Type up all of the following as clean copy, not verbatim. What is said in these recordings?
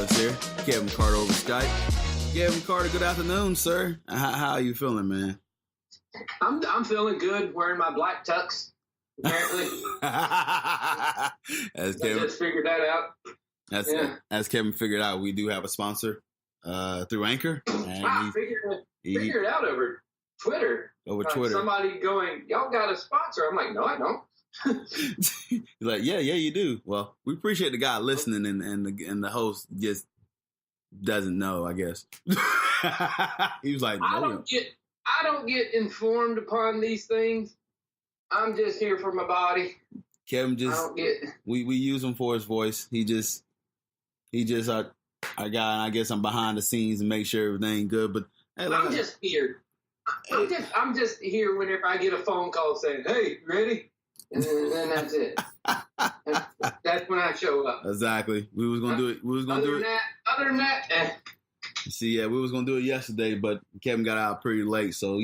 voice here. Kevin Carter over Skype. Kevin Carter, good afternoon, sir. How are you feeling, man? I'm feeling good, wearing my black tux, apparently. As Kevin just figured that out. As Kevin figured out, we do have a sponsor through Anchor. And I figured it out over Twitter. Twitter. Somebody going, y'all got a sponsor. I'm like, no, I don't. He's like, yeah, you do. Well, we appreciate the guy listening, and the host just doesn't know, I guess. He was like, no. I don't get informed upon these things. I'm just here for my body. Kevin we use him for his voice. He just our guy, and I guess I'm behind the scenes and make sure everything good. But hey, I'm just here. I'm just here whenever I get a phone call saying, "Hey, ready?" And then that's it. That's when I show up. Exactly. We was gonna do it. Other than that. See, yeah, we was gonna do it yesterday, but Kevin got out pretty late, so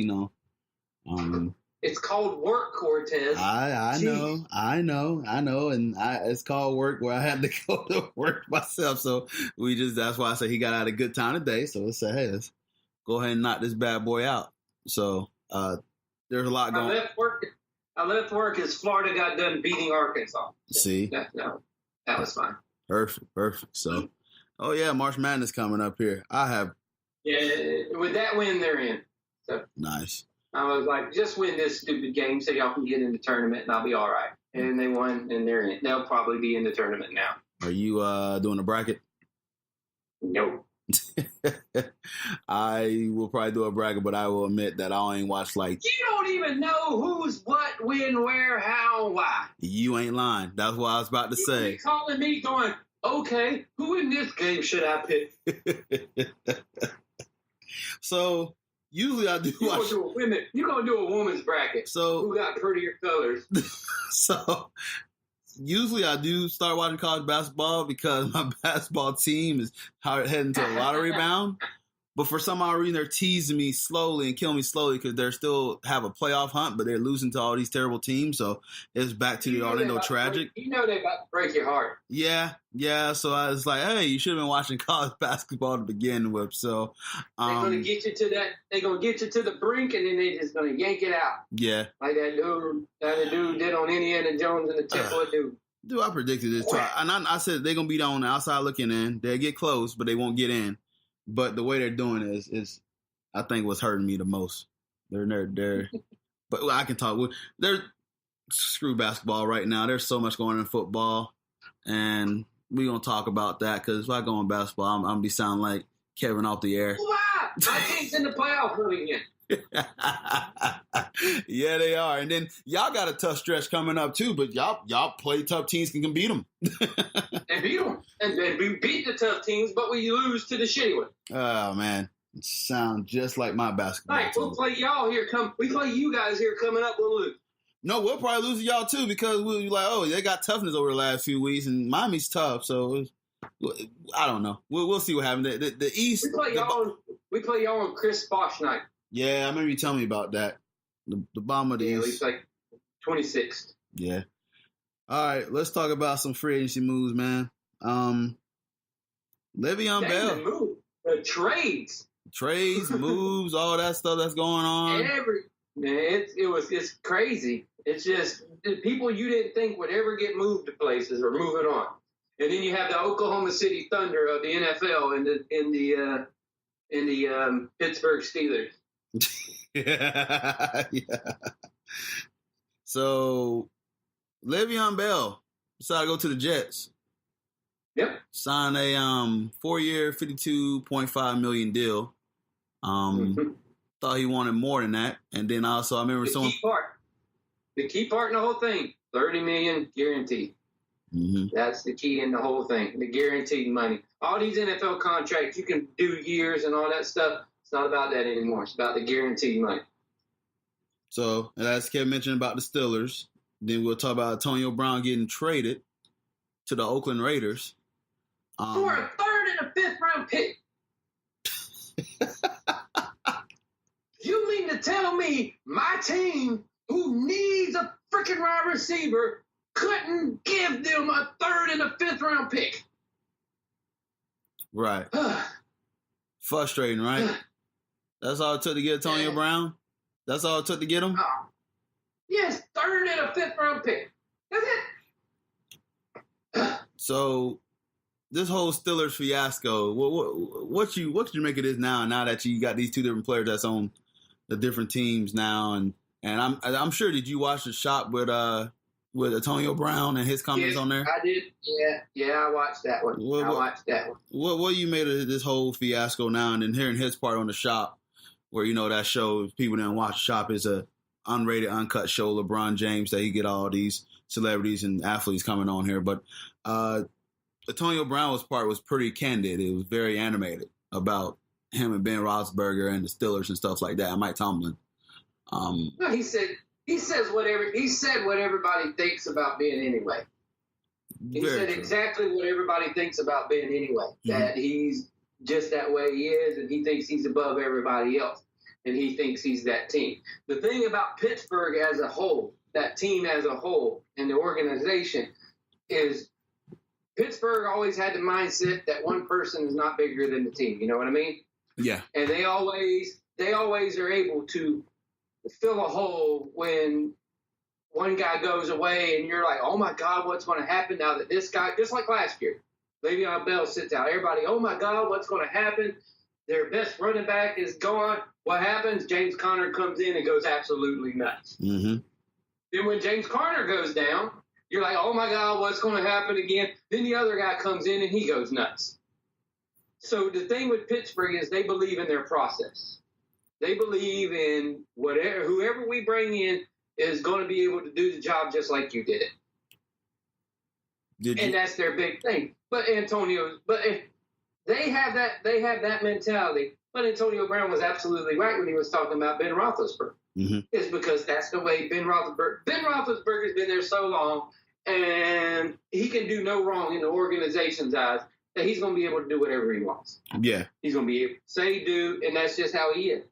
it's called work, Cortez. I know, and it's called work where I had to go to work myself. So that's why I say he got out a good time today. So let's say, hey, let's go ahead and knock this bad boy out. So there's a lot going. I left work as Florida got done beating Arkansas. See, that was fine. Perfect. So, oh yeah, March Madness coming up here. With that win, they're in. So nice. I was like, just win this stupid game so y'all can get in the tournament and I'll be all right. And they won and they're in. They'll probably be in the tournament now. Are you doing a bracket? No. I will probably do a bracket, but I will admit that I ain't watched like... You don't even know who's what, when, where, how, why. You ain't lying. That's what I was about to say. You're calling me going, okay, who in this game should I pick? So... Usually I do watch... You're going to do a woman's bracket. So who got prettier colors? So usually I do start watching college basketball because my basketball team is heading to a lottery bound. But for some odd reason, they're teasing me slowly and killing me slowly because they're still have a playoff hunt, but they're losing to all these terrible teams. So it's back to the Orlando Tragic. They're about to break your heart. Yeah. So I was like, hey, you should have been watching college basketball to begin with. So they're going to get you to that. They're going to get you to the brink, and then they're just going to yank it out. Yeah. Like that dude did on Indiana Jones and the Temple of Doom. Dude, I predicted this. And I said they're going to be on the outside looking in. They'll get close, but they won't get in. But the way they're doing it is I think what's hurting me the most. They're but I can talk. They're screw basketball right now. There's so much going on in football, and we're going to talk about that because if I go on basketball, I'm going to be sounding like Kevin off the air. Why? My team's in the playoff again. Yeah, they are. And then y'all got a tough stretch coming up too, but y'all play tough teams and can beat them. And beat them. And we beat the tough teams, but we lose to the shitty one. Oh, man. It sounds just like my basketball team. We'll play y'all here. We play you guys here coming up. We'll lose. No, we'll probably lose to y'all too because we'll be like, oh, they got toughness over the last few weeks, and Miami's tough. So I don't know. We'll see what happens. The East. We play y'all on Chris Bosh night. Yeah, I remember you telling me about that. The bottom of the East. He's like 26th. Yeah. All right, let's talk about some free agency moves, man. Le'Veon Bell. The trades, moves, all that stuff that's going on. It's crazy. It's just the people you didn't think would ever get moved to places are moving on. And then you have the Oklahoma City Thunder of the NFL in the Pittsburgh Steelers. Yeah. So Le'Veon Bell decided to go to the Jets. Yep. Signed a 4-year, $52.5 million deal. Thought he wanted more than that. And then also I remember the key part in the whole thing, $30 million guaranteed. Mm-hmm. That's the key in the whole thing, the guaranteed money. All these NFL contracts, you can do years and all that stuff. It's not about that anymore. It's about the guaranteed money. So, as Kevin mentioned about the Steelers, then we'll talk about Antonio Brown getting traded to the Oakland Raiders. For a 3rd and a 5th round pick. You mean to tell me my team, who needs a freaking wide receiver, couldn't give them a 3rd and a 5th round pick? Right. Frustrating, right? That's all it took to get Antonio Brown? That's all it took to get him? Yes, third and a fifth-round pick. That's it. So, this whole Steelers fiasco, what you make of this now that you got these two different players that's on the different teams now, and I'm sure, did you watch the shop with Antonio Brown and his comments on there? I did. Yeah, I watched that one. What you made of this whole fiasco now, and then hearing his part on the shop, where that show, if people didn't watch the shop, is a unrated, uncut show. LeBron James, that he get all these celebrities and athletes coming on here, but Antonio Brown's part was pretty candid. It was very animated about him and Ben Roethlisberger and the Steelers and stuff like that. And Mike Tomlin. No, he said what everybody thinks about Ben anyway. He said exactly what everybody thinks about Ben anyway. Mm-hmm. That he's just that way he is, and he thinks he's above everybody else, and he thinks he's that team. The thing about Pittsburgh as a whole, that team as a whole, and the organization is Pittsburgh always had the mindset that one person is not bigger than the team. You know what I mean? Yeah. And they always are able to fill a hole when one guy goes away and you're like, oh my God, what's going to happen now that this guy, just like last year, Le'Veon Bell sits out. Everybody, oh my God, what's going to happen? Their best running back is gone. What happens? James Conner comes in and goes absolutely nuts. Mm-hmm. Then when James Conner goes down, you're like, oh my God, what's going to happen again? Then the other guy comes in and he goes nuts. So the thing with Pittsburgh is they believe in their process. They believe in whoever we bring in is going to be able to do the job just like you did it. And that's their big thing. But they have that mentality. But Antonio Brown was absolutely right when he was talking about Ben Roethlisberger. Mm-hmm. It's because that's the way Ben Roethlisberger has been there so long, and he can do no wrong in the organization's eyes, that he's going to be able to do whatever he wants. Yeah. He's going to be able to say, do, and that's just how he is.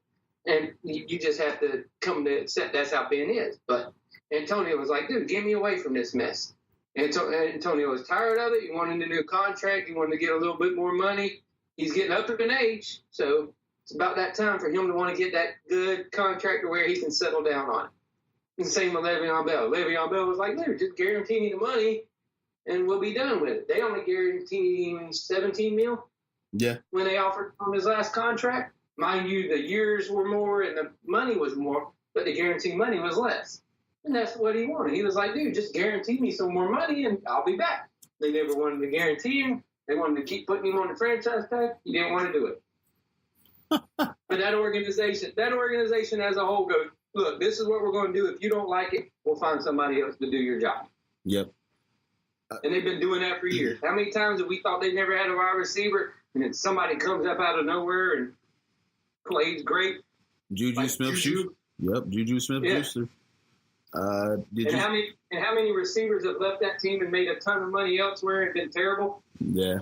And you just have to come to accept that's how Ben is. But Antonio was like, dude, get me away from this mess. Antonio was tired of it. He wanted a new contract. He wanted to get a little bit more money. He's getting up in age, so it's about that time for him to want to get that good contract to where he can settle down on it. And same with Le'Veon Bell. Le'Veon Bell was like, dude, just guarantee me the money, and we'll be done with it. They only guaranteed him $17 million. Yeah. When they offered him his last contract. Mind you, the years were more and the money was more, but the guaranteed money was less. And that's what he wanted. He was like, dude, just guarantee me some more money and I'll be back. They never wanted to guarantee him. They wanted to keep putting him on the franchise tag. He didn't want to do it. But that organization as a whole goes, look, this is what we're going to do. If you don't like it, we'll find somebody else to do your job. Yep. And they've been doing that for years. How many times have we thought they never had a wide receiver, and then somebody comes up out of nowhere and plays great? Juju Smith-Schuster. Yep, Juju Smith-Schuster. How many receivers have left that team and made a ton of money elsewhere and been terrible? Yeah,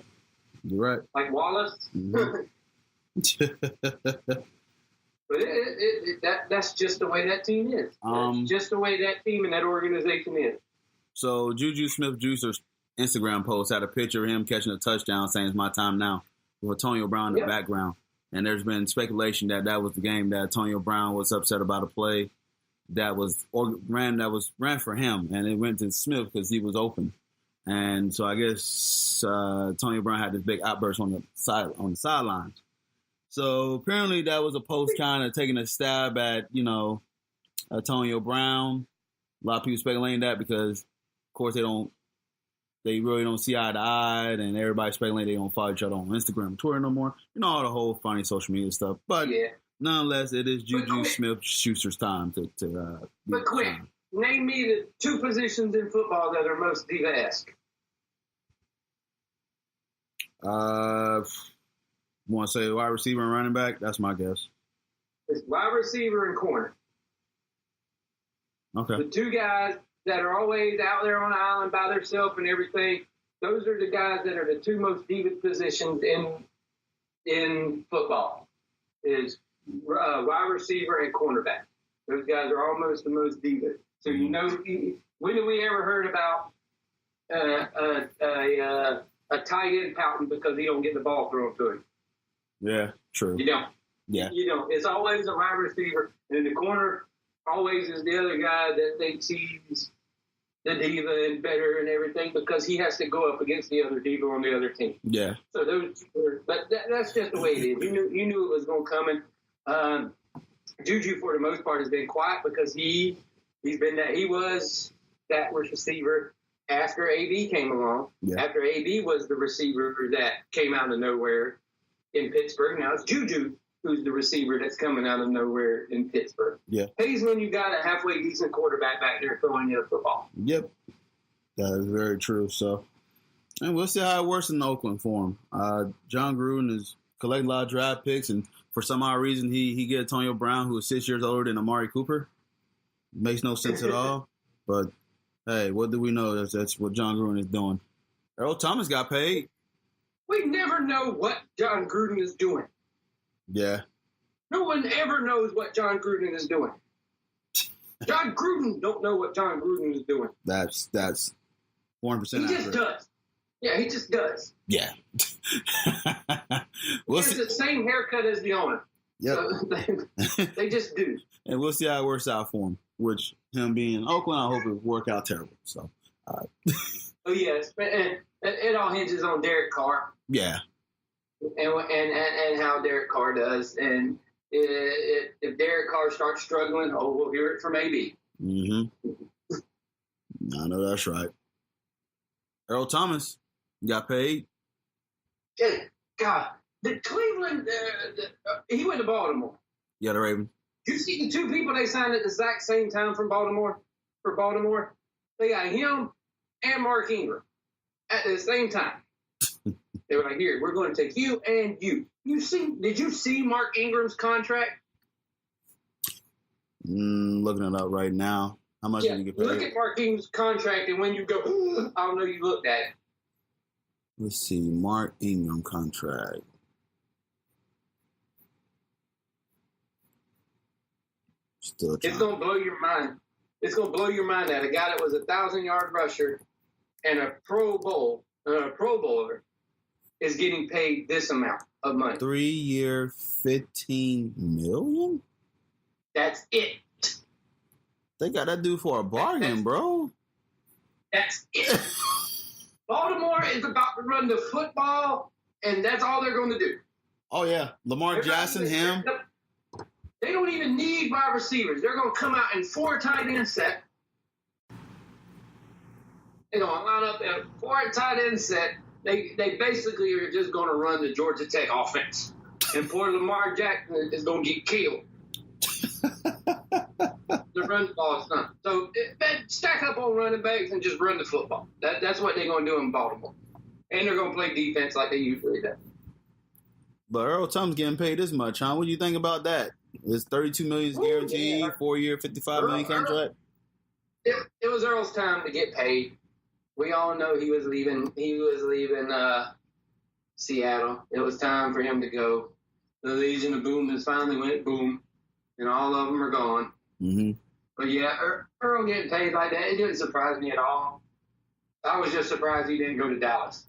you're right. Like Wallace. Mm-hmm. But that's just the way that team is. That's just the way that team and that organization is. So Juju Smith-Schuster's Instagram post had a picture of him catching a touchdown saying, it's my time now, with Antonio Brown in the background. And there's been speculation that was the game that Antonio Brown was upset about a play that was ran for him, and it went to Smith because he was open. And so I guess Antonio Brown had this big outburst on the sidelines. So apparently that was a post kind of taking a stab at, Antonio Brown. A lot of people speculating that because, of course, they really don't see eye to eye, and everybody speculating they don't follow each other on Instagram and Twitter no more. All the whole funny social media stuff. But nonetheless, it is Juju Smith-Schuster's time to But quick, name me the two positions in football that are most diva-esque. Want to say wide receiver and running back? That's my guess. It's wide receiver and corner. Okay. The two guys that are always out there on the island by themselves and everything, those are the guys that are the two most diva positions in football, is wide receiver and cornerback. Those guys are almost the most diva. So, when have we ever heard about a tight end pouting because he don't get the ball thrown to him. Yeah, true. You don't. Yeah. You know, it's always a wide receiver. And in the corner, always is the other guy that thinks he's the diva and better and everything because he has to go up against the other diva on the other team. Yeah. So those, but that's just the way it is. You knew it was going to come. Juju, for the most part, has been quiet because he was that receiver after AB came along. Yeah. After AB was the receiver that came out of nowhere in Pittsburgh. Now it's Juju who's the receiver that's coming out of nowhere in Pittsburgh. Yeah. Pays when you got a halfway decent quarterback back there throwing you the football. Yep. That is very true. So, and we'll see how it works in Oakland for him. John Gruden is collecting a lot of draft picks, and for some odd reason, he gets Antonio Brown, who is 6 years older than Amari Cooper. Makes no sense at all. But, hey, what do we know? That's what John Gruden is doing. Earl Thomas got paid. We never know what John Gruden is doing. Yeah. No one ever knows what John Gruden is doing. John Gruden don't know what John Gruden is doing. That's 100% He just does. Yeah, he just does. Yeah. He has the same haircut as the owner. Yep. So they just do. And we'll see how it works out for him, which him being in Oakland, I hope it work out terrible. So, Oh, yes. And it all hinges on Derek Carr. Yeah. And how Derek Carr does. And if Derek Carr starts struggling, we'll hear it from AB. Mm-hmm. I know that's right. Earl Thomas got paid. Yeah, God. The Cleveland, he went to Baltimore. Yeah, the Ravens. You see the two people they signed at the exact same time from Baltimore? For Baltimore? They got him and Mark Ingram at the same time. They were like, here, we're going to take you and you. Did you see Mark Ingram's contract? Looking it up right now. How much did he get paid? Look at Mark Ingram's contract, and when you go, I don't know you looked at it. Let's see, Mark Ingram contract. Still trying. It's going to blow your mind. It's going to blow your mind that a guy that was a 1,000-yard rusher and a Pro Bowler is getting paid this amount of money. 3 year, $15 million? That's it. They got that dude for a bargain, bro. That's it. Baltimore is about to run the football, and that's all they're going to do. Oh, yeah. Lamar Jackson, him. They don't even need wide receivers. They're going to come out in 4 tight end set. They're going to line up in a 4 tight end set. They basically are just going to run the Georgia Tech offense. And poor Lamar Jackson is going to get killed. The run ball is done. So stack up on running backs and just run the football. That's what they're going to do in Baltimore. And they're going to play defense like they usually do. But Earl Thomas getting paid this much, huh? What do you think about that? It's $32 million guaranteed, 4 year, $55 million contract. It was Earl's time to get paid. We all know he was leaving. He was leaving Seattle. It was time for him to go. The Legion of Boom has finally went boom, and all of them are gone. Mm-hmm. But yeah, Earl getting paid like that, it didn't surprise me at all. I was just surprised he didn't go to Dallas.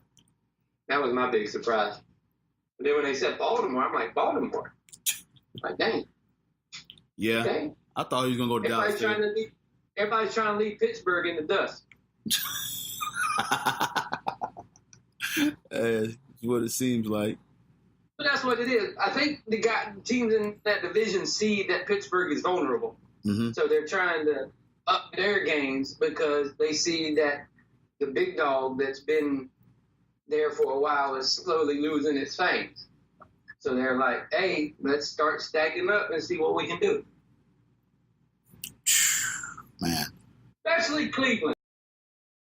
That was my big surprise. But then when they said Baltimore, I'm like, Baltimore? Like, dang. Yeah. Dang. I thought he was going to go to Dallas. Everybody's trying to leave Pittsburgh in the dust. That's what it seems like. But that's what it is. I think the teams in that division see that Pittsburgh is vulnerable. Mm-hmm. So they're trying to up their games because they see that the big dog that's been there for a while is slowly losing its fangs. So they're like, hey, let's start stacking up and see what we can do. Man. Especially Cleveland.